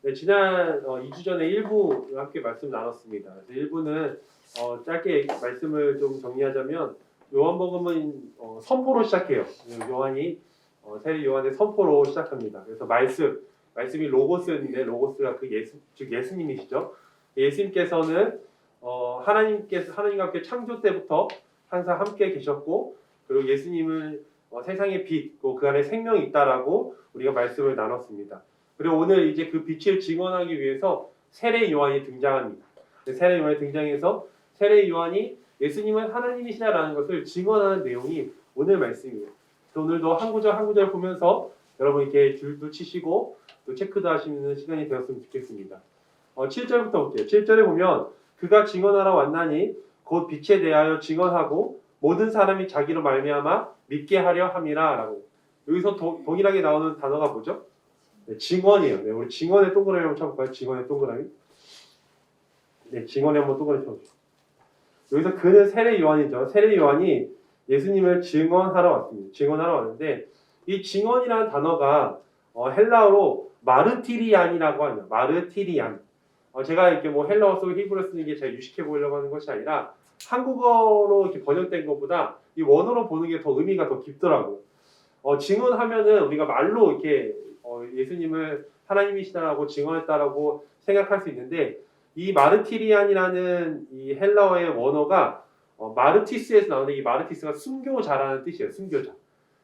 네, 지난 2주 전에 1부 함께 말씀 나눴습니다. 그래서 1부는 짧게 말씀을 좀 정리하자면 요한복음은 선포로 시작해요. 요한이 세례 요한의 선포로 시작합니다. 그래서 말씀이 로고스였는데 로고스가 그 즉 예수님이시죠. 예수님께서는 하나님과 함께 창조 때부터 항상 함께 계셨고, 그리고 예수님은 세상의 빛, 그 안에 생명이 있다라고 우리가 말씀을 나눴습니다. 그리고 오늘 이제 그 빛을 증언하기 위해서 세례 요한이 등장합니다. 세례 요한이 등장해서 세례 요한이 예수님은 하나님이시다라는 것을 증언하는 내용이 오늘 말씀이에요. 그래서 오늘도 한 구절 한 구절 보면서 여러분 이렇게 줄도 치시고 또 체크도 하시는 시간이 되었으면 좋겠습니다. 7절부터 볼게요. 7절에 보면 그가 증언하러 왔나니 곧 빛에 대하여 증언하고 모든 사람이 자기로 말미암아 믿게 하려 함이라라고. 여기서 동일하게 나오는 단어가 뭐죠? 네, 증언이에요. 네, 우리 증언의 동그라미 한번 쳐볼까요? 증언의 동그라미. 네, 증언에 한번 동그라미 쳐보죠. 여기서 그는 세례 요한이죠. 세례 요한이 예수님을 증언하러 왔습니다. 증언하러 왔는데 이 증언이라는 단어가 헬라어로 마르티리안이라고 합니다. 마르티리안. 제가 이렇게 뭐 헬라어 쓰고 히브리어 쓰는 게 제가 유식해 보이려고 하는 것이 아니라 한국어로 이렇게 번역된 것보다 이 원어로 보는 게 더 의미가 더 깊더라고요. 증언하면은 우리가 말로 이렇게 예수님을 하나님이시다라고 증언했다라고 생각할 수 있는데 이 마르티리안이라는 이 헬라어의 원어가 마르티스에서 나오는 이 마르티스가 순교자라는 뜻이에요. 순교자.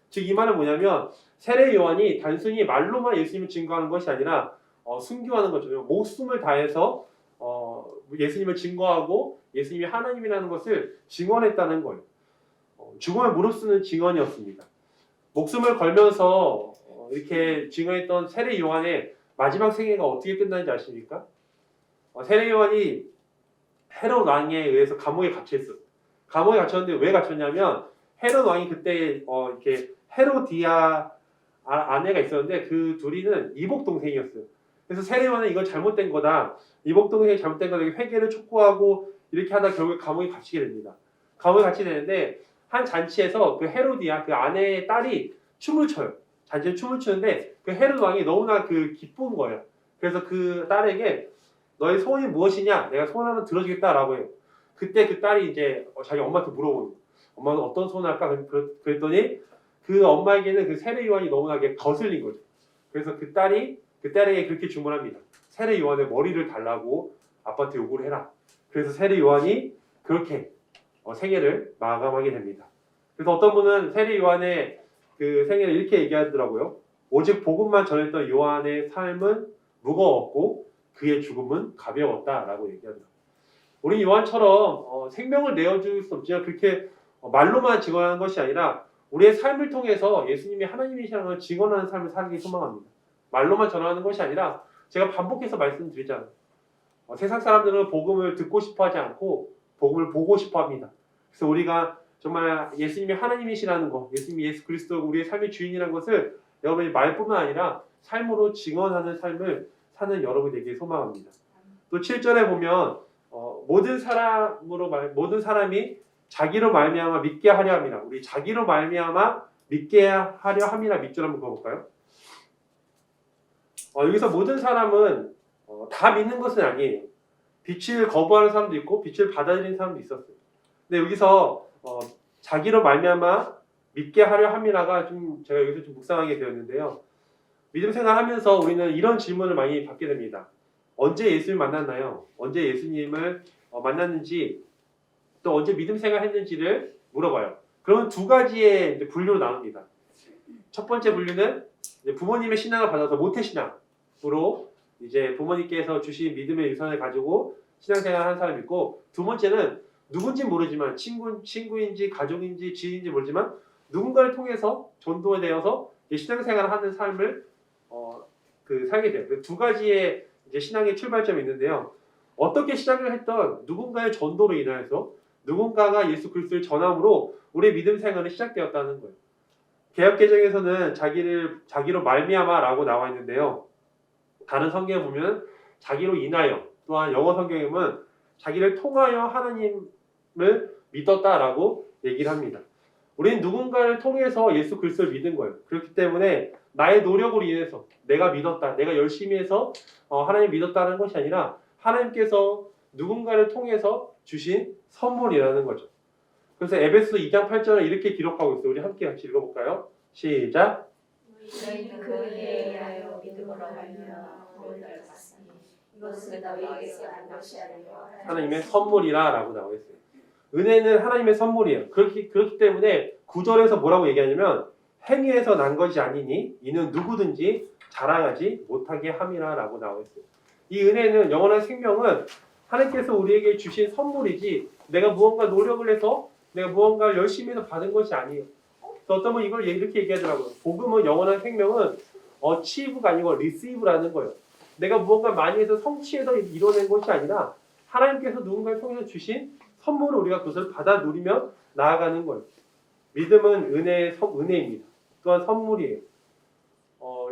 즉 이 말은 뭐냐면 세례 요한이 단순히 말로만 예수님을 증거하는 것이 아니라 순교하는 거죠. 목숨을 다해서 예수님을 증거하고 예수님이 하나님이라는 것을 증언했다는 거예요. 죽음을 무릅쓰는 증언이었습니다. 목숨을 걸면서 이렇게 증언했던 세례 요한의 마지막 생애가 어떻게 끝나는지 아십니까? 세례 요한이 헤롯 왕에 의해서 감옥에 갇혀있어요. 감옥에 갇혔는데 왜 갇혔냐면 헤롯 왕이 그때 이렇게 헤로디아 아내가 있었는데 그 둘이는 이복 동생이었어요. 그래서 세례 요한은 이건 잘못된 거다. 이복 동생이 잘못된 거다. 회개를 촉구하고 이렇게 하다 결국에 감옥에 갇히게 됩니다. 감옥에 갇히게 되는데 한 잔치에서 그 헤로디아 그 아내의 딸이 춤을 춰요. 잔치에 춤을 추는데 그 헤롯 왕이 너무나 기쁜 거예요. 그래서 그 딸에게 너의 소원이 무엇이냐? 내가 소원 하나 들어주겠다라고 해요. 그때 그 딸이 이제 자기 엄마한테 물어보는 거예요. 엄마는 어떤 소원을 할까? 그랬더니 그 엄마에게는 그 세례 요한이 너무나게 거슬린 거죠. 그래서 그 딸에게 그렇게 주문합니다. 세례 요한의 머리를 달라고 아빠한테 요구를 해라. 그래서 세례 요한이 그렇게 생애를 마감하게 됩니다. 그래서 어떤 분은 세례 요한의 그 생애를 이렇게 얘기하더라고요. 오직 복음만 전했던 요한의 삶은 무거웠고 그의 죽음은 가벼웠다라고 얘기하더라고요. 우리 요한처럼 생명을 내어줄 수 없지만 그렇게 말로만 증언하는 것이 아니라 우리의 삶을 통해서 예수님이 하나님이시라는 걸 증언하는 삶을 살기 소망합니다. 말로만 전하는 것이 아니라 제가 반복해서 말씀드리잖아요. 세상 사람들은 복음을 듣고 싶어 하지 않고 복음을 보고 싶어 합니다. 그래서 우리가 정말 예수님이 하나님이시라는 것, 예수님이 예수 그리스도 우리의 삶의 주인이라는 것을 여러분이 말뿐만 아니라 삶으로 증언하는 삶을 사는 여러분이 되길 소망합니다. 또 7절에 보면 모든 사람이 자기로 말미암아 믿게 하려 함이라. 우리 자기로 말미암아 믿게 하려 함이라 밑줄 한번 그어볼까요? 여기서 모든 사람은 다 믿는 것은 아니에요. 빛을 거부하는 사람도 있고 빛을 받아들이는 사람도 있었어요. 근데 여기서 자기로 말미암아 믿게 하려 함이라가 좀 제가 여기서 좀 묵상하게 되었는데요. 믿음 생활하면서 우리는 이런 질문을 많이 받게 됩니다. 언제 예수님을 만났나요? 언제 예수님을 만났는지 또 언제 믿음 생활했는지를 물어봐요. 그러면 두 가지의 분류로 나눕니다. 첫 번째 분류는 부모님의 신앙을 받아서 모태신앙으로 이제 부모님께서 주신 믿음의 유산을 가지고 신앙생활을 하는 사람이 있고, 두 번째는 누군지 모르지만 친구인지 가족인지 지인인지 모르지만 누군가를 통해서 전도되어서 신앙생활을 하는 삶을 살게 돼요. 그 두 가지의 이제 신앙의 출발점이 있는데요. 어떻게 시작을 했던 누군가의 전도로 인하여서 누군가가 예수 그리스도를 전함으로 우리의 믿음 생활이 시작되었다는 거예요. 개역개정에서는 자기로 말미암아라고 나와 있는데요. 다른 성경에 보면 자기로 인하여, 또한 영어 성경에 보면 자기를 통하여 하나님을 믿었다라고 얘기를 합니다. 우리는 누군가를 통해서 예수 그리스도를 믿은 거예요. 그렇기 때문에 나의 노력으로 인해서 내가 믿었다, 내가 열심히 해서 하나님 믿었다는 것이 아니라 하나님께서 누군가를 통해서 주신 선물이라는 거죠. 그래서 에베소 2장 8절을 이렇게 기록하고 있어요. 우리 함께 같이 읽어볼까요? 시작. 너희는 그에게 의하여 믿음으로 말미암아 구원을 받았으니 이것은 너희에게서 난 것이 아니라 하나님의 선물이라 라고 나와 있어요. 은혜는 하나님의 선물이에요. 그렇기 때문에 9절에서 뭐라고 얘기하냐면 행위에서 난 것이 아니니 이는 누구든지 자랑하지 못하게 함이라 라고 나와 있어요. 이 은혜는 영원한 생명은 하나님께서 우리에게 주신 선물이지 내가 무언가 노력을 해서 내가 무언가를 열심히 해서 받은 것이 아니에요. 어떤 분 이걸 이렇게 얘기하더라고요. 복음은 영원한 생명은 achieve가 아니고 receive라는 거예요. 내가 무언가 많이 해서 성취해서 이뤄낸 것이 아니라 하나님께서 누군가를 통해서 주신 선물을 우리가 그것을 받아 누리며 나아가는 거예요. 믿음은 은혜입니다. 또한 선물이에요.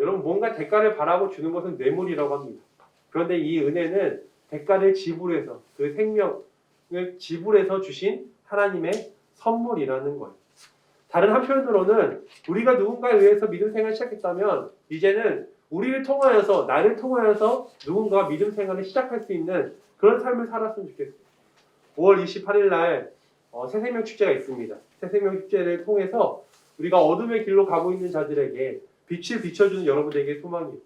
여러분 뭔가 대가를 바라고 주는 것은 뇌물이라고 합니다. 그런데 이 은혜는 대가를 지불해서 그 생명을 지불해서 주신 하나님의 선물이라는 거예요. 다른 한편으로는 우리가 누군가에 의해서 믿음 생활을 시작했다면 이제는 우리를 통하여서 나를 통하여서 누군가가 믿음 생활을 시작할 수 있는 그런 삶을 살았으면 좋겠어요. 5월 28일 날 새생명 축제가 있습니다. 새생명 축제를 통해서 우리가 어둠의 길로 가고 있는 자들에게 빛을 비춰주는 여러분에게 소망이에요.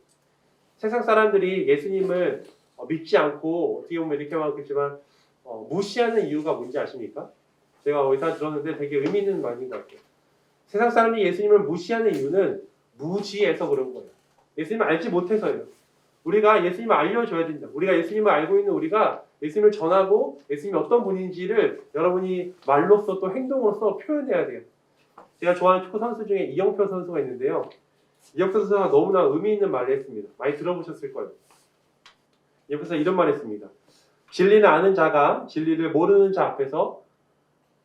세상 사람들이 예수님을 믿지 않고 어떻게 보면 이렇게 말하겠지만 무시하는 이유가 뭔지 아십니까? 제가 어디서 들었는데 되게 의미 있는 말인 것 같아요. 세상 사람들이 예수님을 무시하는 이유는 무지해서 그런 거예요. 예수님을 알지 못해서예요. 우리가 예수님을 알려줘야 된다. 우리가 예수님을 알고 있는 우리가 예수님을 전하고 예수님이 어떤 분인지를 여러분이 말로써 또 행동으로써 표현해야 돼요. 제가 좋아하는 축구 선수 중에 이영표 선수가 있는데요. 이영표 선수가 너무나 의미 있는 말을 했습니다. 많이 들어보셨을 거예요. 이영표 선수가 이런 말을 했습니다. 진리는 아는 자가 진리를 모르는 자 앞에서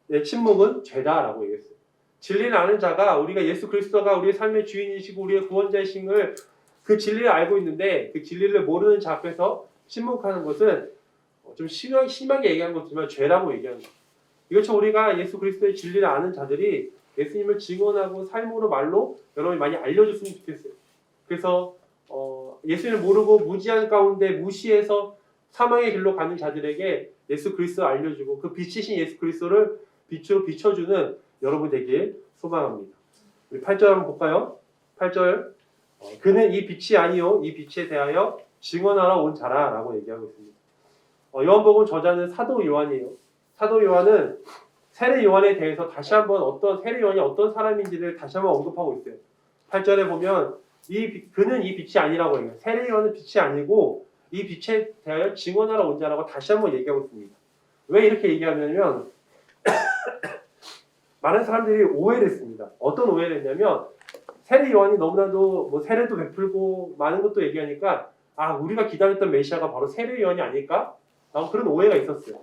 내 침묵은 죄다라고 얘기했어요. 진리를 아는 자가 우리가 예수 그리스도가 우리의 삶의 주인이시고 우리의 구원자이심을 그 진리를 알고 있는데 그 진리를 모르는 자 앞에서 침묵하는 것은 좀 심하게 얘기하는 것이지만 죄라고 얘기하는 거예요. 이것처럼 우리가 예수 그리스도의 진리를 아는 자들이 예수님을 증언하고 삶으로 말로 여러분이 많이 알려줬으면 좋겠어요. 그래서 예수님을 모르고 무지한 가운데 무시해서 사망의 길로 가는 자들에게 예수 그리스도를 알려주고 그 빛이신 예수 그리스도를 빛으로 비춰주는 여러분 되길 소망합니다. 우리 8절 한번 볼까요? 8절 그는 이 빛이 아니요 이 빛에 대하여 증언하러 온 자라 라고 얘기하고 있습니다. 요한복음 저자는 사도 요한이에요. 사도 요한은 세례 요한에 대해서 다시 한번 세례 요한이 어떤 사람인지를 다시 한번 언급하고 있어요. 8절에 보면 그는 이 빛이 아니라고 해요. 세례 요한은 빛이 아니고 이 빛에 대하여 증언하러 온 자라고 다시 한번 얘기하고 있습니다. 왜 이렇게 얘기하냐면 많은 사람들이 오해를 했습니다. 어떤 오해를 했냐면 세례 요한이 너무나도 뭐 세례도 베풀고 많은 것도 얘기하니까 우리가 기다렸던 메시아가 바로 세례 요한이 아닐까? 라고 그런 오해가 있었어요.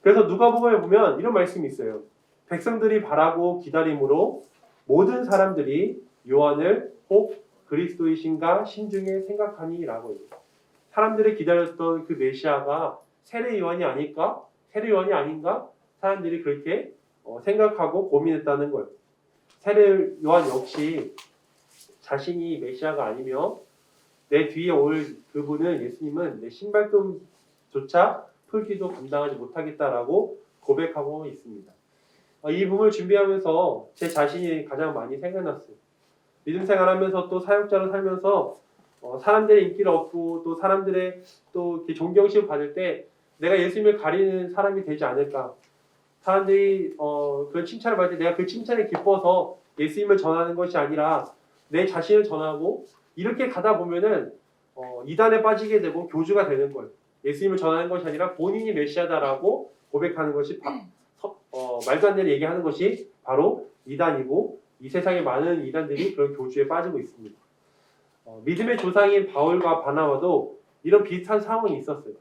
그래서 누가복음에 보면 이런 말씀이 있어요. 백성들이 바라고 기다림으로 모든 사람들이 요한을 혹 그리스도이신가 신중에 생각하니 라고 해요. 사람들이 기다렸던 그 메시아가 세례 요한이 아닐까? 세례 요한이 아닌가? 사람들이 그렇게 생각하고 고민했다는 거예요. 세례 요한 역시 자신이 메시아가 아니며 내 뒤에 올 그분은 예수님은 내 신발끈조차 풀기도 감당하지 못하겠다라고 고백하고 있습니다. 이 부분을 준비하면서 제 자신이 가장 많이 생각났어요. 믿음 생활하면서 또 사역자로 살면서 사람들의 인기를 얻고 또 사람들의 또 이렇게 존경심을 받을 때 내가 예수님을 가리는 사람이 되지 않을까. 사람들이 그런 칭찬을 받을 때 내가 그 칭찬에 기뻐서 예수님을 전하는 것이 아니라 내 자신을 전하고 이렇게 가다 보면은 이단에 빠지게 되고 교주가 되는 거예요. 예수님을 전하는 것이 아니라 본인이 메시아다라고 고백하는 것이 말도 안 되는 얘기하는 것이 바로 이단이고 이 세상에 많은 이단들이 그런 교주에 빠지고 있습니다. 믿음의 조상인 바울과 바나바도 이런 비슷한 상황이 있었어요.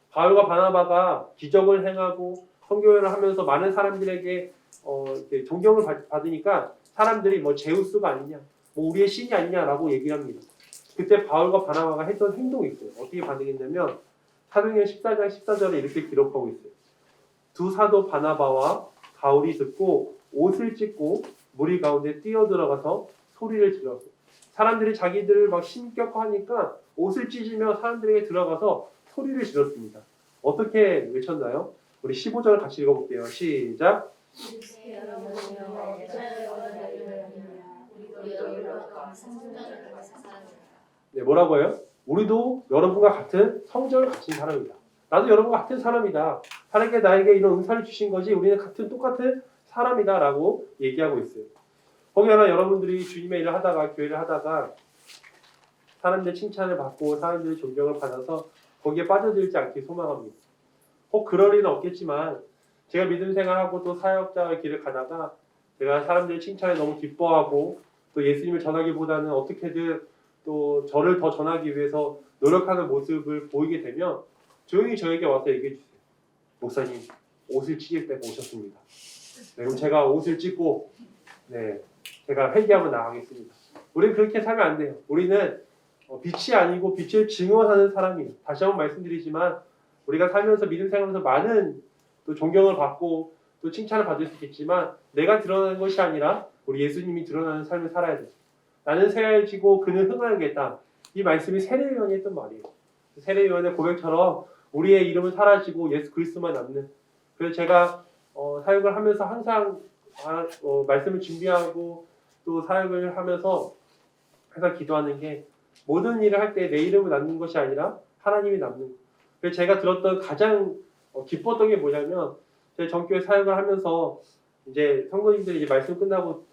바울과 바나바가 기적을 행하고 선교회를 하면서 많은 사람들에게 이렇게 존경을 받으니까 사람들이 뭐 제우스가 아니냐, 뭐 우리의 신이 아니냐라고 얘기를 합니다. 그때 바울과 바나바가 했던 행동이 있어요. 어떻게 반응했냐면 사도행전 14장 14절에 이렇게 기록하고 있어요. 두 사도 바나바와 바울이 듣고 옷을 찢고 무리 가운데 뛰어들어가서 소리를 질렀어. 사람들이 자기들을 막 신격화하니까 옷을 찢으며 사람들에게 들어가서 소리를 질렀습니다. 어떻게 외쳤나요? 우리 15절 같이 읽어볼게요. 시작. 네, 뭐라고 해요? 우리도 여러분과 같은 성전을 가진 사람이다. 나도 여러분과 같은 사람이다. 하나님께 나에게 이런 은사를 주신 거지 우리는 똑같은 사람이다 라고 얘기하고 있어요. 혹여나 여러분들이 주님의 일을 하다가 교회를 하다가 사람들의 칭찬을 받고 사람들의 존경을 받아서 거기에 빠져들지 않길 소망합니다. 혹 그럴 일은 없겠지만 제가 믿음 생활하고 또 사역자의 길을 가다가 제가 사람들의 칭찬에 너무 기뻐하고 또 예수님을 전하기보다는 어떻게든 또 저를 더 전하기 위해서 노력하는 모습을 보이게 되면 조용히 저에게 와서 얘기해 주세요. 목사님, 옷을 찢을 때가 오셨습니다. 네, 그럼 제가 옷을 찢고 제가 회개하면 나가겠습니다. 우리는 그렇게 살면 안 돼요. 우리는 빛이 아니고 빛을 증언하는 사람이에요. 다시 한번 말씀드리지만 우리가 살면서 믿음 생활하면서 많은 또 존경을 받고 또 칭찬을 받을 수 있겠지만 내가 드러나는 것이 아니라 우리 예수님이 드러나는 삶을 살아야 돼요. 나는 새하얘지고 그는 흥하겠다. 이 말씀이 세례요한이 했던 말이에요. 세례요한의 고백처럼 우리의 이름은 사라지고 예수 그리스도만 남는. 그래서 제가 사역을 하면서 항상 말씀을 준비하고 또 사역을 하면서 항상 기도하는 게 모든 일을 할 때 내 이름을 남는 것이 아니라 하나님이 남는 것. 그래서 제가 들었던 가장 기뻤던 게 뭐냐면 제 전교회 사역을 하면서 이제 성도님들이 이제 말씀 끝나고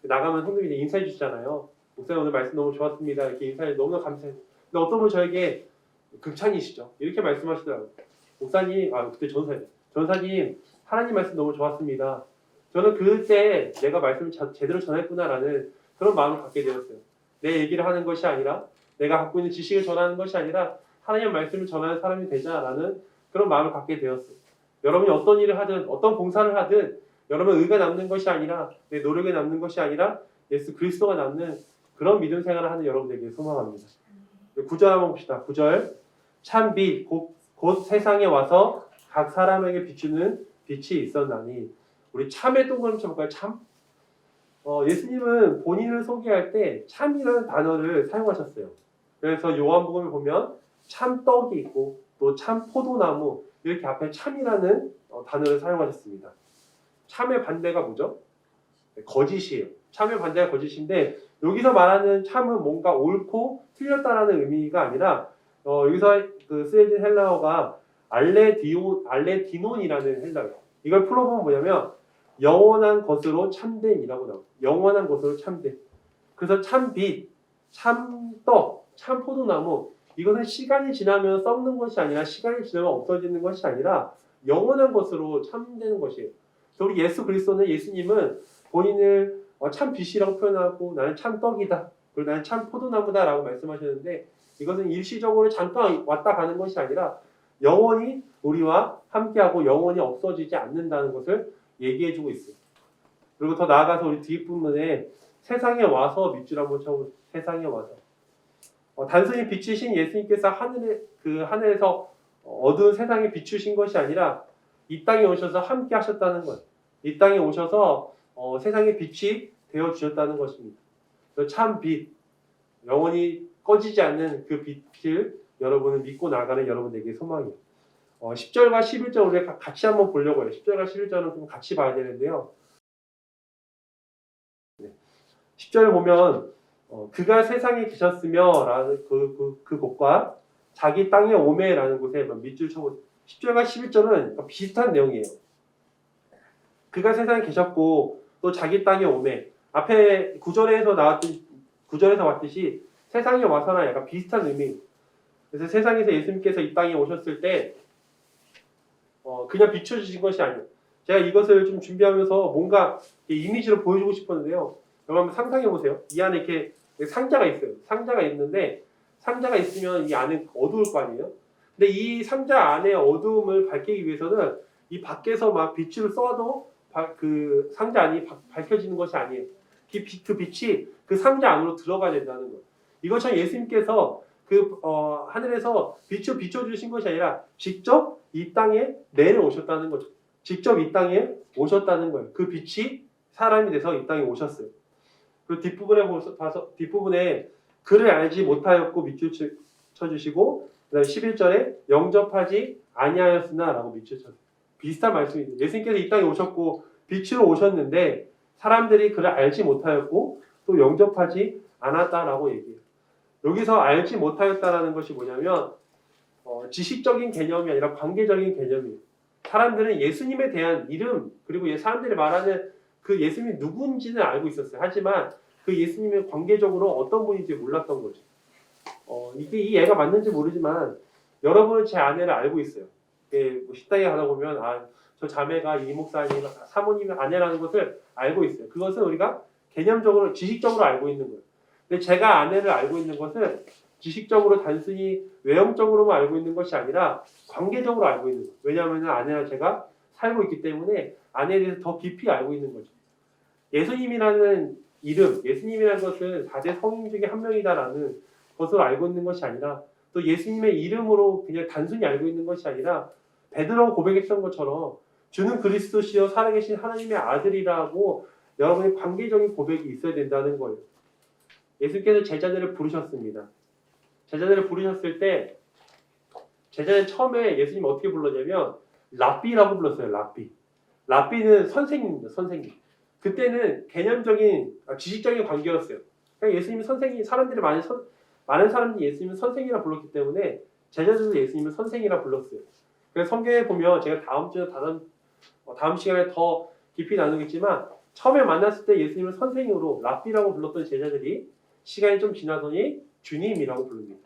나가면 성도님이 인사해 주시잖아요. 목사님 오늘 말씀 너무 좋았습니다. 이렇게 인사해 너무나 감사해요. 근데 어떤 분 저에게 극찬이시죠. 이렇게 말씀하시더라고요. 목사님, 그때 전사님 하나님 말씀 너무 좋았습니다. 저는 그때 내가 말씀을 제대로 전했구나라는 그런 마음을 갖게 되었어요. 내 얘기를 하는 것이 아니라 내가 갖고 있는 지식을 전하는 것이 아니라 하나님의 말씀을 전하는 사람이 되자라는 그런 마음을 갖게 되었어요. 여러분이 어떤 일을 하든 어떤 봉사를 하든 여러분 의가 남는 것이 아니라 내 노력에 남는 것이 아니라 예수 그리스도가 남는 그런 믿음 생활을 하는 여러분들에게 소망합니다. 9절 한번 봅시다. 9절 참 빛 곧 세상에 와서 각 사람에게 비추는 빛이 있었나니 우리 참의 동그라미 쳐볼까요? 참? 예수님은 본인을 소개할 때 참이라는 단어를 사용하셨어요. 그래서 요한복음을 보면 참떡이 있고 또 참 포도나무 이렇게 앞에 참이라는 단어를 사용하셨습니다. 참의 반대가 뭐죠? 거짓이에요. 참의 반대가 거짓인데 여기서 말하는 참은 뭔가 옳고 틀렸다라는 의미가 아니라 여기서 그 쓰여진 헬라어가 알레디논이라는 헬라어예요. 이걸 풀어보면 뭐냐면 영원한 것으로 참됨이라고 나와요. 영원한 것으로 참됨. 그래서 참빛, 참떡, 참포도나무 이것은 시간이 지나면 썩는 것이 아니라 시간이 지나면 없어지는 것이 아니라 영원한 것으로 참되는 것이에요. 우리 예수 그리스도는 예수님은 본인을 참빛이라고 표현하고 나는 참떡이다. 그리고 나는 참포도나무다 라고 말씀하셨는데 이것은 일시적으로 잠깐 왔다 가는 것이 아니라 영원히 우리와 함께하고 영원히 없어지지 않는다는 것을 얘기해주고 있어요. 그리고 더 나아가서 우리 뒷부분에 세상에 와서 밑줄 한번 쳐보세요. 세상에 와서. 단순히 빛이신 예수님께서 하늘에서 어두운 세상에 비추신 것이 아니라 이 땅에 오셔서 함께 하셨다는 것. 이 땅에 오셔서 세상의 빛이 되어 주셨다는 것입니다. 참 빛, 영원히 꺼지지 않는 그 빛을 여러분은 믿고 나가는 여러분에게 소망이에요. 10절과 11절 우리가 같이 한번 보려고 해요. 10절과 11절은 좀 같이 봐야 되는데요. 10절을 보면 그가 세상에 계셨으며 라는 그 곳과 자기 땅에 오매라는 곳에 밑줄 쳐보세요. 10절과 11절은 비슷한 내용이에요. 그가 세상에 계셨고 또 자기 땅에 오매. 앞에 9절에서 봤듯이 세상에 와서랑 약간 비슷한 의미. 그래서 세상에서 예수님께서 이 땅에 오셨을 때 그냥 비춰주신 것이 아니에요. 제가 이것을 좀 준비하면서 뭔가 이미지로 보여주고 싶었는데요. 여러분 한번 상상해 보세요. 이 안에 이렇게 상자가 있어요. 상자가 있는데 상자가 있으면 이 안에 어두울 거 아니에요. 근데 이 상자 안에 어두움을 밝히기 위해서는 이 밖에서 막 빛을 쏴도 그 상자 안이 밝혀지는 것이 아니에요. 그 빛이 그 상자 안으로 들어가야 된다는 거예요. 이것처럼 예수님께서 하늘에서 빛을 비춰주신 것이 아니라 직접 이 땅에 내려오셨다는 거죠. 직접 이 땅에 오셨다는 거예요. 그 빛이 사람이 돼서 이 땅에 오셨어요. 그리고 뒷부분에 그를 알지 못하였고 밑줄 쳐주시고 그다음에 11절에 영접하지 아니하였으나 라고 밑줄 쳤어요. 비슷한 말씀이죠. 예수님께서 이 땅에 오셨고 빛으로 오셨는데 사람들이 그를 알지 못하였고 또 영접하지 않았다라고 얘기해요. 여기서 알지 못하였다라는 것이 뭐냐면 지식적인 개념이 아니라 관계적인 개념이에요. 사람들은 예수님에 대한 이름 그리고 사람들이 말하는 그 예수님이 누군지는 알고 있었어요. 하지만 그 예수님의 관계적으로 어떤 분인지 몰랐던 거죠. 이게 이 애가 맞는지 모르지만 여러분은 제 아내를 알고 있어요. 뭐 식당에 가다 보면 저 자매가 이 목사님, 사모님의 아내라는 것을 알고 있어요. 그것은 우리가 개념적으로, 지식적으로 알고 있는 거예요. 근데 제가 아내를 알고 있는 것은 지식적으로 단순히 외형적으로만 알고 있는 것이 아니라 관계적으로 알고 있는 거예요. 왜냐하면 아내와 제가 살고 있기 때문에 아내에 대해서 더 깊이 알고 있는 거죠. 예수님이라는 이름, 예수님이라는 것은 4대 성인 중에 한 명이다라는 것을 알고 있는 것이 아니라 또 예수님의 이름으로 그냥 단순히 알고 있는 것이 아니라 베드로가 고백했던 것처럼 주는 그리스도시요 살아계신 하나님의 아들이라고 여러분의 관계적인 고백이 있어야 된다는 거예요. 예수께서 제자들을 부르셨습니다. 제자들을 부르셨을 때 제자들 처음에 예수님 어떻게 불렀냐면 랍비라고 불렀어요. 랍비. 랍비는 선생님입니다. 선생님. 그때는 개념적인 지식적인 관계였어요. 그러니까 예수님이 선생님, 사람들이 많은 사람들이 예수님을 선생이라 불렀기 때문에 제자들도 예수님을 선생이라 불렀어요. 그래서 성경에 보면 제가 다음 시간에 더 깊이 나누겠지만 처음에 만났을 때 예수님을 선생으로 랍비라고 불렀던 제자들이 시간이 좀 지나더니 주님이라고 부릅니다.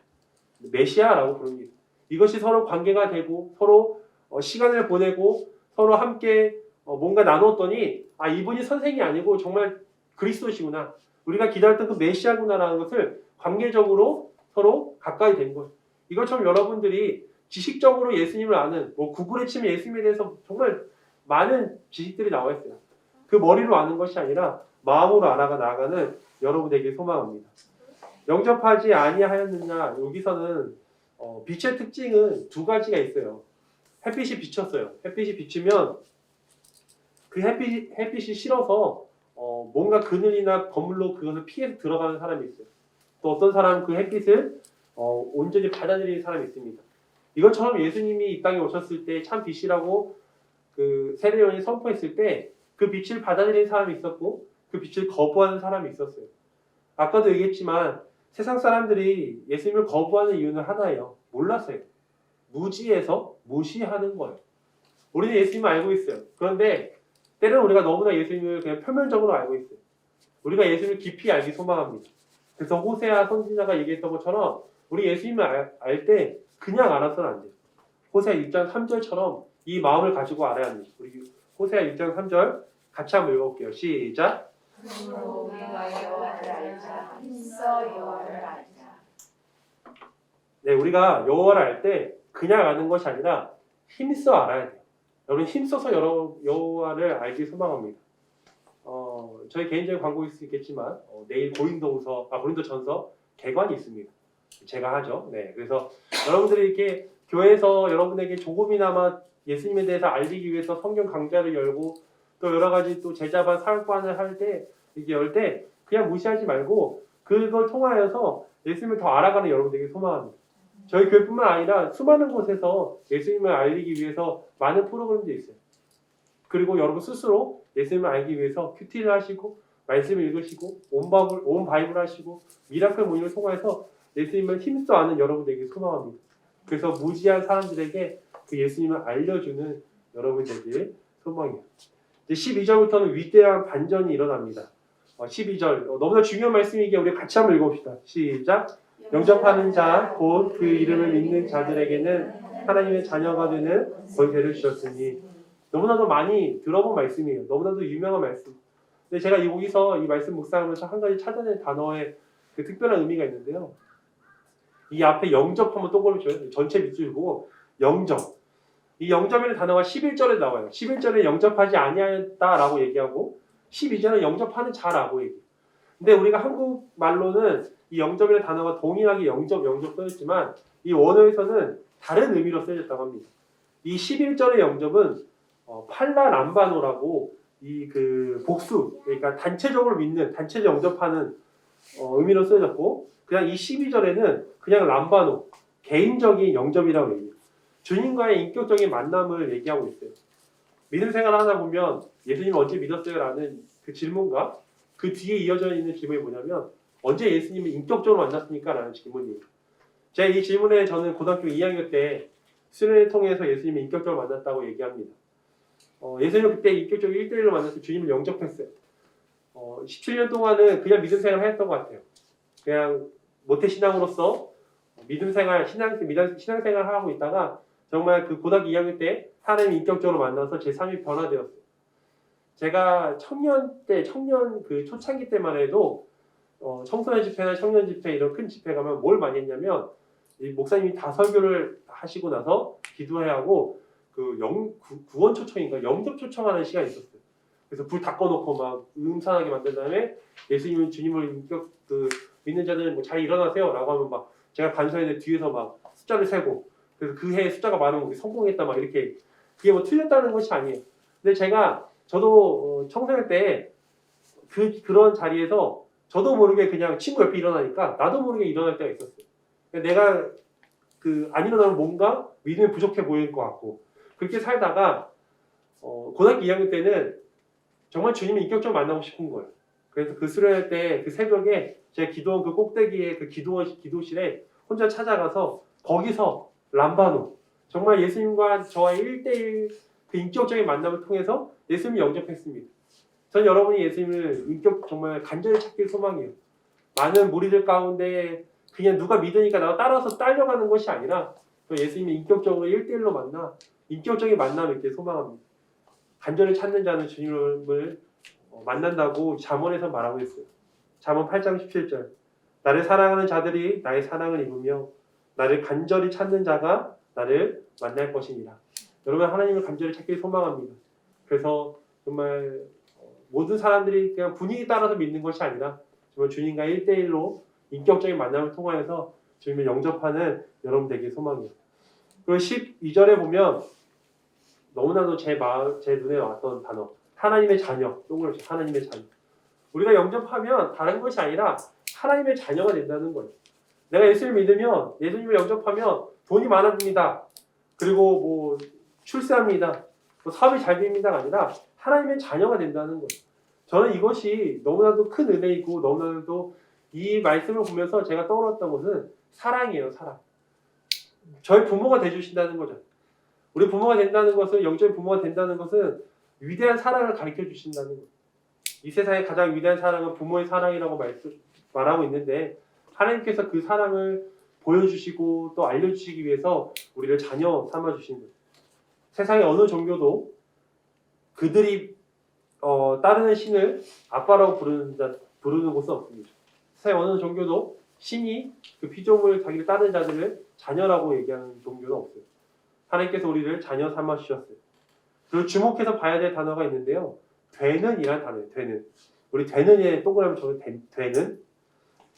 메시아라고 부릅니다. 이것이 서로 관계가 되고 서로 시간을 보내고 서로 함께 뭔가 나눴더니 이분이 선생이 아니고 정말 그리스도시구나. 우리가 기다렸던 그 메시아구나라는 것을 관계적으로 서로 가까이 된 거예요. 이것처럼 여러분들이 지식적으로 예수님을 아는 구글에 치면 예수님에 대해서 정말 많은 지식들이 나와 있어요. 그 머리로 아는 것이 아니라 마음으로 알아가 나아가는 여러분에게 소망합니다. 영접하지 아니하였느냐 여기서는 빛의 특징은 두 가지가 있어요. 햇빛이 비쳤어요. 햇빛이 비치면 그 햇빛이 싫어서 뭔가 그늘이나 건물로 그것을 피해서 들어가는 사람이 있어요. 또 어떤 사람은 그 햇빛을 온전히 받아들이는 사람이 있습니다. 이것처럼 예수님이 이 땅에 오셨을 때 참 빛이라고 그 세례요한이 선포했을 때 그 빛을 받아들이는 사람이 있었고 그 빛을 거부하는 사람이 있었어요. 아까도 얘기했지만 세상 사람들이 예수님을 거부하는 이유는 하나예요. 몰랐어요. 무지해서 무시하는 거예요. 우리는 예수님을 알고 있어요. 그런데 때로는 우리가 너무나 예수님을 그냥 표면적으로 알고 있어요. 우리가 예수님을 깊이 알기 소망합니다. 그래서 호세아 선지자가 얘기했던 것처럼 우리 예수님을 알 때 그냥 알아서는 안 돼요. 호세아 1장 3절처럼 이 마음을 가지고 알아야 합니다. 우리 호세아 1장 3절 같이 한번 읽어볼게요. 시작. 우리가 여호와를 알자. 힘써 여호와를 알자. 네, 우리가 여호와를 알 때 그냥 아는 것이 아니라 힘써 알아야 돼요. 여러분 힘써서 여호와를 알기 소망합니다. 저희 개인적인 광고일 수 있겠지만 내일 고린도전서 개관이 있습니다. 제가 하죠. 네, 그래서 여러분들이 이렇게 교회에서 여러분에게 조금이나마 예수님에 대해서 알리기 위해서 성경 강좌를 열고 또 여러 가지 또 제자반 사역반을 할 때 이게 열 때 그냥 무시하지 말고 그걸 통하여서 예수님을 더 알아가는 여러분들에게 소망합니다. 저희 교회뿐만 아니라 수많은 곳에서 예수님을 알리기 위해서 많은 프로그램들이 있어요. 그리고 여러분 스스로 예수님을 알기 위해서 큐티를 하시고 말씀을 읽으시고 온 바이블 하시고 미라클 모임을 통해서 예수님을 힘써 아는 여러분들에게 소망합니다. 그래서 무지한 사람들에게 그 예수님을 알려주는 여러분들에게 소망이에요. 이제 12절부터는 위대한 반전이 일어납니다. 12절 너무나 중요한 말씀이기에 우리 같이 한번 읽어봅시다. 시작. 영접하는 자 곧 그 이름을 믿는 자들에게는 하나님의 자녀가 되는 권세를 주셨으니 너무나도 많이 들어본 말씀이에요. 너무나도 유명한 말씀. 근데 제가 여기서 이 말씀 묵상하면서 한 가지 찾아낸 단어에 그 특별한 의미가 있는데요. 이 앞에 영접하면 동그라미 전체 밑줄 보고 영접. 이 영접이라는 단어가 11절에 나와요. 11절에 영접하지 아니하였다라고 얘기하고 12절에 영접하는 자라고 얘기해요. 근데 우리가 한국말로는 이 영접이라는 단어가 동일하게 영접 써있지만 이 원어에서는 다른 의미로 쓰여졌다고 합니다. 이 11절의 영접은 팔라 람바노라고 이 그 복수, 그러니까 단체적으로 믿는, 단체적 영접하는 의미로 쓰여졌고, 그냥 이 12절에는 그냥 람바노, 개인적인 영접이라고 얘기해요. 주님과의 인격적인 만남을 얘기하고 있어요. 믿음 생활을 하다 보면 예수님 언제 믿었어요? 라는 그 질문과 그 뒤에 이어져 있는 질문이 뭐냐면 언제 예수님을 인격적으로 만났습니까? 라는 질문이에요. 제가 이 질문에 저는 고등학교 2학년 때 수련회 통해서 예수님을 인격적으로 만났다고 얘기합니다. 예수님을 그때 인격적으로 1대1로 만나서 주님을 영접했어요. 17년 동안은 그냥 믿음 생활을 했던 것 같아요. 그냥 모태신앙으로서 믿음 생활, 신앙생활을 하고 있다가 정말 그 고등학교 2학년 때 하나님 인격적으로 만나서 제 삶이 변화되었어요. 제가 청년 그 초창기 때만 해도 청소년 집회나 청년 집회 이런 큰 집회 가면 뭘 많이 했냐면 이 목사님이 다 설교를 하시고 나서 기도해야 하고 그 구원 초청인가 영접 초청하는 시간이 있었어요. 그래서 불 다 꺼놓고 막 음산하게 만든 다음에 예수님은 주님을 인격 믿는 자들은 뭐 잘 일어나세요라고 하면 막 제가 간서인데 뒤에서 막 숫자를 세고 그래서 그 해에 숫자가 많으면 성공했다 막 이렇게 그게 뭐 틀렸다는 것이 아니에요. 근데 저도 청소년 때 그런 자리에서 저도 모르게 그냥 친구 옆에 일어나니까 나도 모르게 일어날 때가 있었어요. 내가 안 일어나면 뭔가 믿음이 부족해 보일 것 같고 그렇게 살다가 고등학교 2학년 때는 정말 주님을 인격적으로 만나고 싶은 거예요. 그래서 그 수련회 때 그 새벽에 제가 기도원 그 꼭대기에 그 기도실에 혼자 찾아가서 거기서 람바노 정말 예수님과 저와의 1대1 그 인격적인 만남을 통해서 예수님을 영접했습니다. 전 여러분이 예수님을 정말 간절히 찾길 소망해요. 많은 무리들 가운데 그냥 누가 믿으니까 나가 따라서 딸려가는 것이 아니라 또 예수님이 인격적으로 1대1로 만나 인격적인 만남을 있길 소망합니다. 간절히 찾는 자는 주님을 만난다고 잠언에서 말하고 있어요. 잠언 8장 17절 나를 사랑하는 자들이 나의 사랑을 입으며 나를 간절히 찾는 자가 나를 만날 것이니라. 여러분 하나님을 간절히 찾길 소망합니다. 그래서 정말 모든 사람들이 그냥 분위기 따라서 믿는 것이 아니라 정말 주님과 1대1로 인격적인 만남을 통하여서 주님을 영접하는 여러분 되길 소망이에요. 그리고 12절에 보면 너무나도 제 눈에 왔던 단어 하나님의 자녀, 동그랗게 하나님의 자녀. 우리가 영접하면 다른 것이 아니라 하나님의 자녀가 된다는 거예요. 내가 예수님을 믿으면 예수님을 영접하면 돈이 많아집니다. 그리고 뭐 출세합니다. 뭐 사업이 잘 됩니다가 아니라 하나님의 자녀가 된다는 거예요. 저는 이것이 너무나도 큰 은혜이고 너무나도 이 말씀을 보면서 제가 떠올랐던 것은 사랑이에요. 사랑. 저희 부모가 돼주신다는 거죠. 우리 부모가 된다는 것은 영적인 부모가 된다는 것은 위대한 사랑을 가르쳐 주신다는 거예요. 이 세상의 가장 위대한 사랑은 부모의 사랑이라고 말하고 있는데 하나님께서 그 사랑을 보여주시고 또 알려주시기 위해서 우리를 자녀 삼아주신 거예요. 세상의 어느 종교도 그들이 따르는 신을 아빠라고 부르는 곳은 없습니다. 세상의 어느 종교도 신이 그 피조물 자기를 따르는 자들을 자녀라고 얘기하는 종교는 없어요. 하나님께서 우리를 자녀 삼아 주셨어요. 그리고 주목해서 봐야 될 단어가 있는데요. 되는이라는 단어예요. 되는. 우리 되는에 동그라미 쳐서 되는.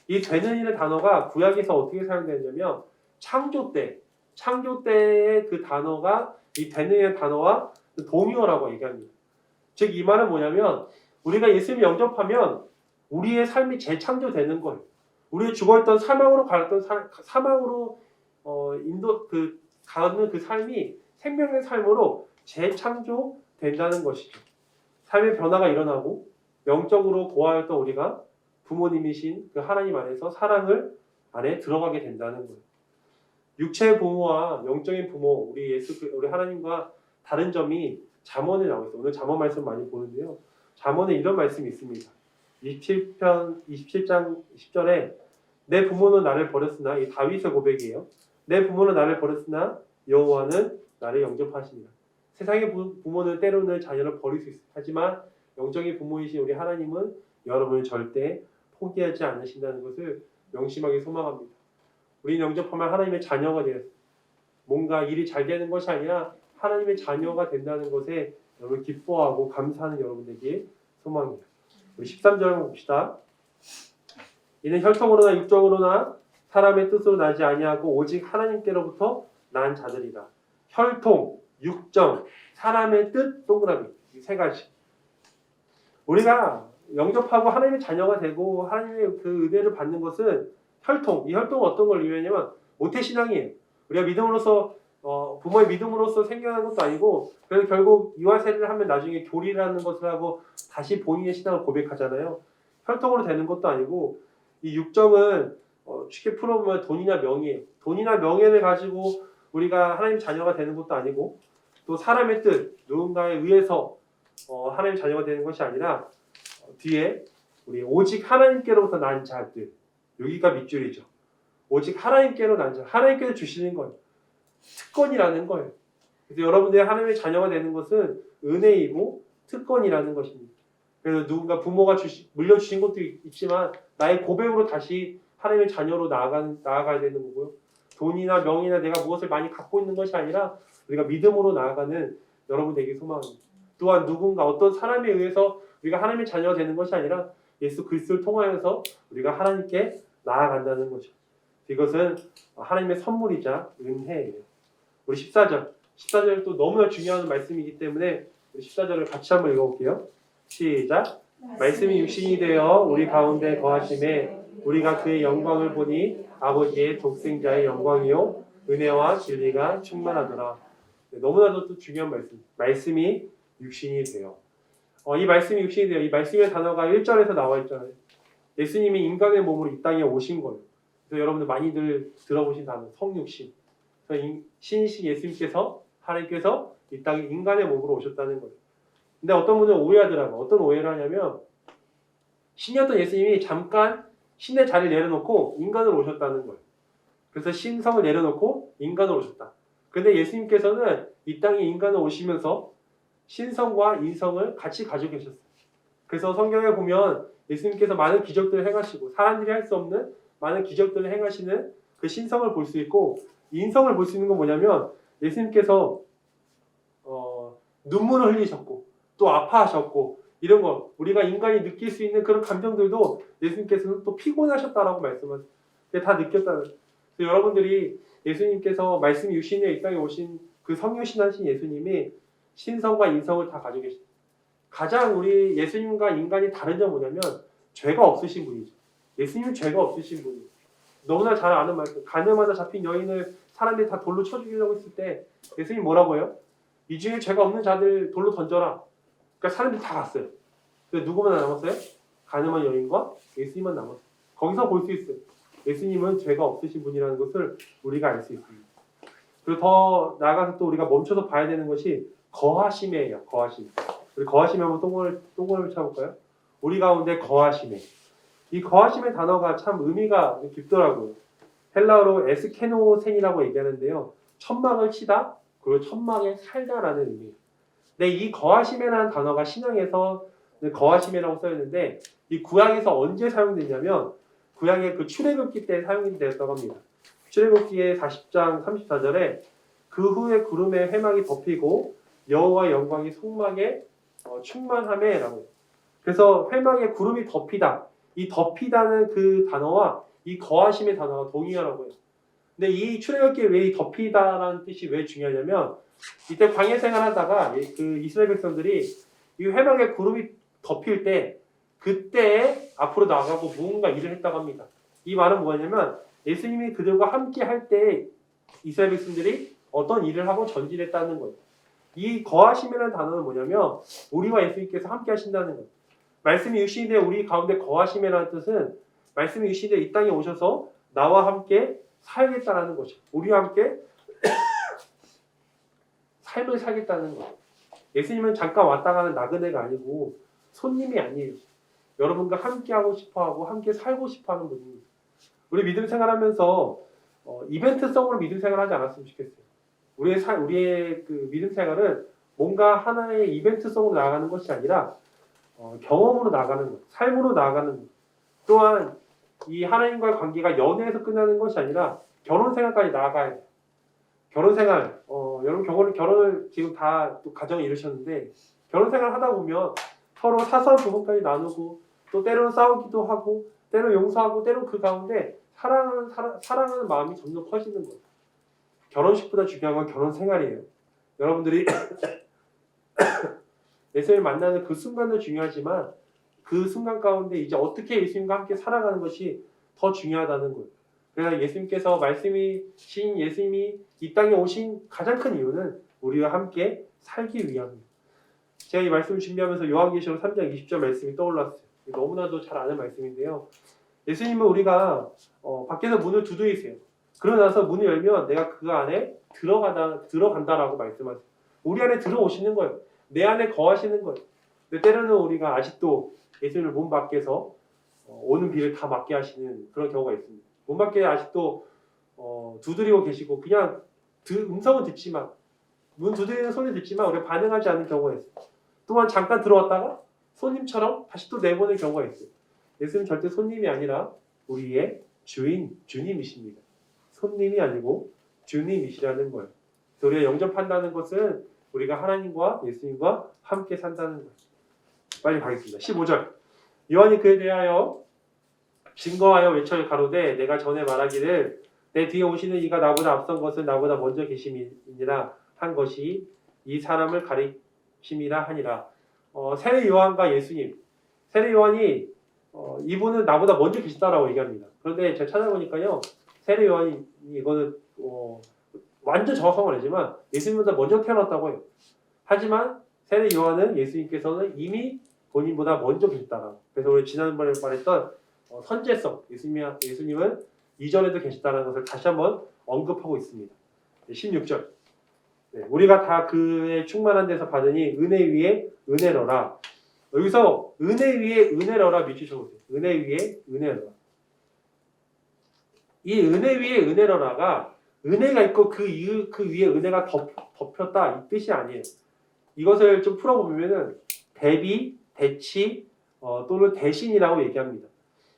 이 되는이라는 단어가 구약에서 어떻게 사용되냐면 창조 때의 그 단어가 이 되는이라는 단어와 동의어라고 얘기합니다. 즉 이 말은 뭐냐면 우리가 예수님을 영접하면 우리의 삶이 재창조되는 거예요. 우리의 죽어있던 사망으로 가던 사망으로 가는 그 삶이 생명의 삶으로 재창조된다는 것이죠. 삶의 변화가 일어나고 영적으로 고아였던 우리가 부모님이신 그 하나님 안에서 사랑을 안에 들어가게 된다는 거예요. 육체의 부모와 영적인 부모, 우리 하나님과 다른 점이 잠언에 나와 있어요. 오늘 잠언 말씀 많이 보는데요. 잠언에 이런 말씀이 있습니다. 27장 10절에 내 부모는 나를 버렸으나 이 다윗의 고백이에요. 내 부모는 나를 버렸으나 여호와는 나를 영접하시니라. 세상의 부모는 때로는 자녀를 버릴 수 있어요. 하지만 영적인 부모이신 우리 하나님은 여러분을 절대 포기하지 않으신다는 것을 명심하게 소망합니다. 우리는 영접하면 하나님의 자녀가 되어요. 뭔가 일이 잘 되는 것이 아니라 하나님의 자녀가 된다는 것에 여러분 기뻐하고 감사하는 여러분 되길 소망합니다. 우리 13절 봅시다. 이는 혈통으로나 육적으로나 사람의 뜻으로 나지 아니하고 오직 하나님께로부터 난 자들이다. 혈통, 육정, 사람의 뜻, 동그라미 이 세 가지. 우리가 영접하고 하나님의 자녀가 되고 하나님의 그 은혜를 받는 것은 혈통. 이 혈통은 어떤 걸 의미하냐면 모태신앙이에요. 우리가 믿음으로써 부모의 믿음으로써 생겨난 것도 아니고 그래서 결국 이와 세례를 하면 나중에 교리라는 것을 하고 다시 본인의 신앙을 고백하잖아요. 혈통으로 되는 것도 아니고 이 육정은 쉽게 풀어보면 돈이나 명예예요. 돈이나 명예를 가지고 우리가 하나님 자녀가 되는 것도 아니고 또 사람의 뜻, 누군가에 의해서 하나님 자녀가 되는 것이 아니라 뒤에 우리 오직 하나님께로부터 난 자들, 여기가 밑줄이죠. 오직 하나님께로 난 자, 하나님께서 주시는 거예요. 특권이라는 거예요. 그래서 여러분들이 하나님의 자녀가 되는 것은 은혜이고 특권이라는 것입니다. 그래서 누군가 부모가 물려주신 것도 있지만 나의 고백으로 다시 하나님의 자녀로 나아가야 되는 거고요. 돈이나 명이나 내가 무엇을 많이 갖고 있는 것이 아니라 우리가 믿음으로 나아가는 여러분에게 소망입니다. 또한 누군가 어떤 사람에 의해서 우리가 하나님의 자녀가 되는 것이 아니라 예수 그리스도를 통하여서 우리가 하나님께 나아간다는 거죠. 이것은 하나님의 선물이자 은혜예요. 우리 14절 또 너무나 중요한 말씀이기 때문에 우리 14절을 같이 한번 읽어볼게요. 시작. 말씀이 육신이 되어 우리 가운데 거하심에 우리가 그의 영광을 보니 아버지의 독생자의 영광이요 은혜와 진리가 충만하더라. 네, 너무나도 또 중요한 말씀. 말씀이 육신이 되어. 이 말씀이 육신이 되어. 이 말씀의 단어가 1절에서 나와 있잖아요. 예수님이 인간의 몸으로 이 땅에 오신 거예요. 그래서 여러분들 많이들 들어보신 단어 성육신. 신이신 예수님께서 하나님께서 이 땅에 인간의 몸으로 오셨다는 거예요. 근데 어떤 분은 오해하더라고요. 어떤 오해를 하냐면 신이었던 예수님이 잠깐 신의 자리를 내려놓고 인간으로 오셨다는 거예요. 그래서 신성을 내려놓고 인간으로 오셨다. 근데 예수님께서는 이 땅에 인간으로 오시면서 신성과 인성을 같이 가지고 계셨어요. 그래서 성경에 보면 예수님께서 많은 기적들을 행하시고 사람들이 할 수 없는 많은 기적들을 행하시는 그 신성을 볼 수 있고 인성을 볼 수 있는 건 뭐냐면 예수님께서 눈물을 흘리셨고 또 아파하셨고 이런 거 우리가 인간이 느낄 수 있는 그런 감정들도 예수님께서는 또 피곤하셨다라고 말씀하세요. 다 느꼈다는. 그래서 여러분들이 예수님께서 말씀이 육신에 이 땅에 오신 그 성육신하신 예수님이 신성과 인성을 다 가지고 계십니다. 가장 우리 예수님과 인간이 다른 점은 뭐냐면 죄가 없으신 분이죠. 예수님은 죄가 없으신 분이에요. 너무나 잘 아는 말씀. 가늠하다 잡힌 여인을 사람들이 다 돌로 쳐 죽이려고 했을 때 예수님 뭐라고 해요? 이 중에 죄가 없는 자들 돌로 던져라. 그러니까 사람들이 다 갔어요. 근데 누구만 남았어요? 가늠한 여인과 예수님만 남았어요. 거기서 볼 수 있어요. 예수님은 죄가 없으신 분이라는 것을 우리가 알 수 있습니다. 그리고 더 나아가서 또 우리가 멈춰서 봐야 되는 것이 거하심이에요. 거하심. 우리 거하심에 한번 동그라미 쳐볼까요? 우리 가운데 거하심에. 이 거하심의 단어가 참 의미가 깊더라고요. 헬라어로 에스케노센이라고 얘기하는데요. 천막을 치다, 그리고 천막에 살다라는 의미예요. 근데 이 거하심이라는 단어가 신약에서 거하심이라고 써있는데 이 구약에서 언제 사용됐냐면 구약의 그 출애굽기 때 사용이 되었다고 합니다. 출애굽기의 40장 34절에 그 후에 구름에 회막이 덮이고 여호와 영광이 성막에 충만하매 라고. 그래서 회막에 구름이 덮이다. 이 덮이다는 그 단어와 이 거하심의 단어가 동의어라고 해요. 근데 이 출애굽기에 왜 이 덮이다라는 뜻이 왜 중요하냐면 이때 광야 생활하다가 그 이스라엘 백성들이 이 회막에 구름이 덮일 때 그때 앞으로 나가고 무언가 일을 했다고 합니다. 이 말은 뭐냐면 예수님이 그들과 함께 할 때 이스라엘 백성들이 어떤 일을 하고 전진했다는 거예요. 이 거하심이라는 단어는 뭐냐면 우리와 예수님께서 함께 하신다는 거예요. 말씀이 육신이 되어 우리 가운데 거하심이라는 뜻은 말씀이 육신이 되어 이 땅에 오셔서 나와 함께 살겠다라는 것이죠. 우리와 함께 삶을 살겠다는 거예요. 예수님은 잠깐 왔다 가는 나그네가 아니고 손님이 아니에요. 여러분과 함께 하고 싶어하고 함께 살고 싶어하는 분입니다. 우리 믿음 생활하면서 이벤트성으로 믿음 생활하지 않았으면 좋겠어요. 우리의 그 믿음 생활은 뭔가 하나의 이벤트성으로 나아가는 것이 아니라 경험으로 나아가는 것, 삶으로 나아가는 것. 또한 이 하나님과의 관계가 연애에서 끝나는 것이 아니라 결혼 생활까지 나아가야 돼요. 결혼 생활, 여러분 결혼을 지금 다 또 가정을 이루셨는데 결혼 생활 하다 보면 서로 사소한 부분까지 나누고 또 때로는 싸우기도 하고 때로는 용서하고 때로는 그 가운데 사랑하는 마음이 점점 커지는 거예요. 결혼식보다 중요한 건 결혼 생활이에요. 여러분들이 예수님을 만나는 그 순간도 중요하지만 그 순간 가운데 이제 어떻게 예수님과 함께 살아가는 것이 더 중요하다는 거예요. 그래서 예수님께서 말씀이신 예수님이 이 땅에 오신 가장 큰 이유는 우리와 함께 살기 위함입니다. 제가 이 말씀을 준비하면서 요한계시록 3장 20절 말씀이 떠올랐어요. 너무나도 잘 아는 말씀인데요. 예수님은 우리가 밖에서 문을 두드리세요. 그러고 나서 문을 열면 내가 그 안에 들어간다라고 말씀하세요. 우리 안에 들어오시는 거예요. 내 안에 거하시는 거예요. 근데 때로는 우리가 아직도 예수님을 문 밖에서 오는 비를 다 막게 하시는 그런 경우가 있습니다. 문 밖에 아직도 두드리고 계시고 그냥 음성은 듣지만 문 두드리는 소리 듣지만 우리가 반응하지 않는 경우가 있어요. 또한 잠깐 들어왔다가 손님처럼 다시 또 내보낼 경우가 있어요. 예수님 절대 손님이 아니라 우리의 주님이십니다. 손님이 아니고 주님이시라는 거예요. 그래서 우리가 영접한다는 것은 우리가 하나님과 예수님과 함께 산다는 거예요. 빨리 가겠습니다. 15절. 요한이 그에 대하여 증거하여 외쳐 가로되 내가 전에 말하기를 내 뒤에 오시는 이가 나보다 앞선 것은 나보다 먼저 계심이니라 한 것이 이 사람을 가리킴이라 하니라. 세례 요한과 예수님. 세례 요한이 이분은 나보다 먼저 계시다라고 얘기합니다. 그런데 제가 찾아보니까요. 세례 요한이 이거는 완전 정확한 건 아니지만 예수님보다 먼저 태어났다고 해요. 하지만 세례 요한은 예수님께서는 이미 본인보다 먼저 계셨다라고. 그래서 우리 지난번에 말했던 선제성, 예수님은 이전에도 계셨다는 것을 다시 한번 언급하고 있습니다. 16절. 네, 우리가 다 그의 충만한 데서 받으니 은혜 위에 은혜로라. 여기서 은혜 위에 은혜로라 밑주셔보세요. 은혜 위에 은혜로라. 이 은혜 위에 은혜로라가 은혜가 있고 그 위에 은혜가 덮였다 이 뜻이 아니에요. 이것을 좀 풀어보면은 대비, 대치 또는 대신이라고 얘기합니다.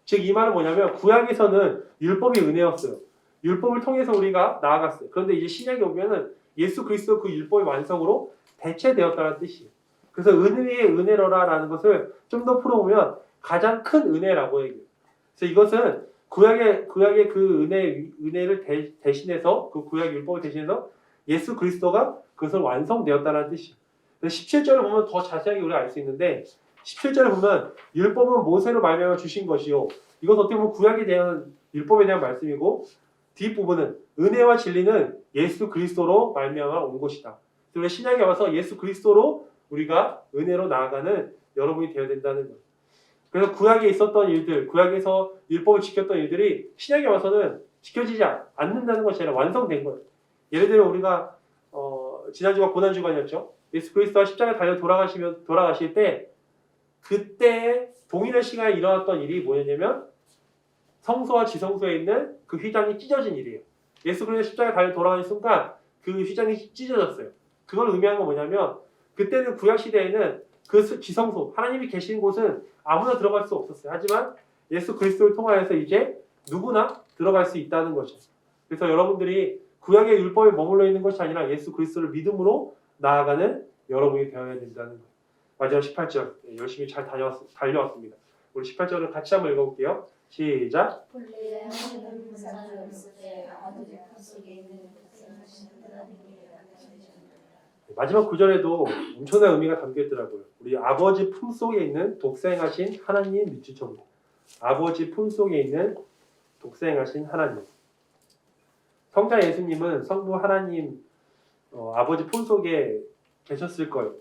즉 이 말은 뭐냐면 구약에서는 율법이 은혜였어요. 율법을 통해서 우리가 나아갔어요. 그런데 이제 신약에 오면은 예수 그리스도 그 율법의 완성으로 대체되었다는 뜻이에요. 그래서 은혜의 은혜로라라는 것을 좀 더 풀어보면 가장 큰 은혜라고 얘기해요. 그래서 이것은 구약의 그 은혜를 대신해서 그 구약 율법을 대신해서 예수 그리스도가 그것을 완성되었다는 뜻이에요. 17절을 보면 더 자세하게 우리가 알 수 있는데 17절을 보면 율법은 모세로 말미암아 주신 것이요. 이것 어떻게 보면 구약에 대한 율법에 대한 말씀이고 뒷부분은 은혜와 진리는 예수 그리스도로 말미암아 온 것이다. 그래서 신약에 와서 예수 그리스도로 우리가 은혜로 나아가는 여러분이 되어야 된다는 거예요. 그래서 구약에 있었던 일들, 구약에서 율법을 지켰던 일들이 신약에 와서는 지켜지지 않는다는 것이 아니라 완성된 거예요. 예를 들면 우리가 지난주가 고난주간이었죠. 예수 그리스도가 십자가에 달려 돌아가실 때 그때 동일한 시간에 일어났던 일이 뭐였냐면 성소와 지성소에 있는 그 휘장이 찢어진 일이에요. 예수 그리스도 십자가에 달려 돌아가는 순간 그 휘장이 찢어졌어요. 그걸 의미하는 건 뭐냐면 그때는 구약 시대에는 그 지성소, 하나님이 계신 곳은 아무나 들어갈 수 없었어요. 하지만 예수 그리스도를 통하여서 이제 누구나 들어갈 수 있다는 거죠. 그래서 여러분들이 구약의 율법에 머물러 있는 것이 아니라 예수 그리스도를 믿음으로 나아가는 여러분이 되어야 된다는 거예요. 마지막 18절 열심히 잘 달려왔습니다. 우리 18절을 같이 한번 읽어볼게요. 시작. 본래 하나님은 무상이 없을 때 아버지 품속에 있는 독생하신 하나님이 마지막 구절에도 엄청난 의미가 담겨있더라고요. 우리 아버지 품속에 있는 독생하신 하나님 밑줄쳐보세요. 아버지 품속에 있는 독생하신 하나님. 성자 예수님은 성부 하나님 아버지 품속에 계셨을 거예요.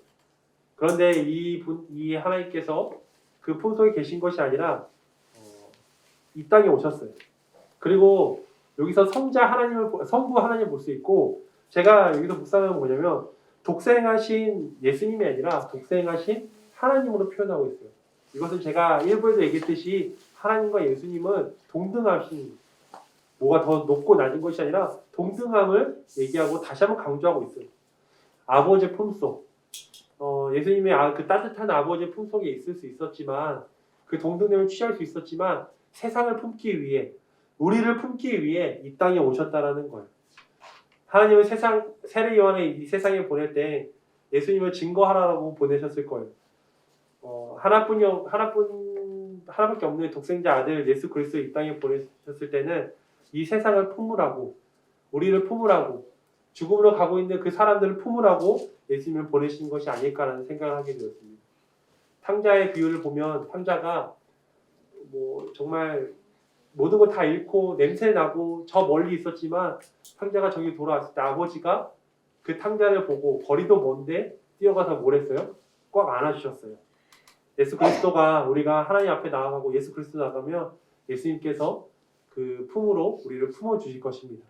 그런데 이 하나님께서 그 품속에 계신 것이 아니라 이 땅에 오셨어요. 그리고 여기서 성부 하나님을 볼 수 있고 제가 여기서 묵상하는 건 뭐냐면 독생하신 예수님이 아니라 독생하신 하나님으로 표현하고 있어요. 이것은 제가 일부에도 얘기했듯이 하나님과 예수님은 동등하신 뭐가 더 높고 낮은 것이 아니라 동등함을 얘기하고 다시 한번 강조하고 있어요. 아버지의 품속. 예수님의 그 따뜻한 아버지의 품속에 있을 수 있었지만 그 동등함을 취할 수 있었지만 세상을 품기 위해 우리를 품기 위해 이 땅에 오셨다라는 거예요. 하나님은 세례 요한을 이 세상에 보낼 때 예수님을 증거하라고 보내셨을 거예요. 하나밖에 없는 독생자 아들 예수 그리스도 이 땅에 보내셨을 때는 이 세상을 품으라고 우리를 품으라고 죽음으로 가고 있는 그 사람들을 품으라고 예수님을 보내신 것이 아닐까라는 생각을 하게 되었습니다. 탕자의 비유를 보면 탕자가 뭐 정말 모든 걸 다 잃고 냄새 나고 저 멀리 있었지만 탕자가 저기 돌아왔을 때 아버지가 그 탕자를 보고 거리도 먼데 뛰어가서 뭘 했어요? 꽉 안아주셨어요. 예수 그리스도가 우리가 하나님 앞에 나아가고 예수 그리스도 나가면 예수님께서 그 품으로 우리를 품어주실 것입니다.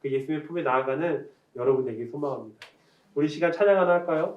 그 예수님의 품에 나아가는 여러분에게 소망합니다. 우리 시간 찬양 하나 할까요?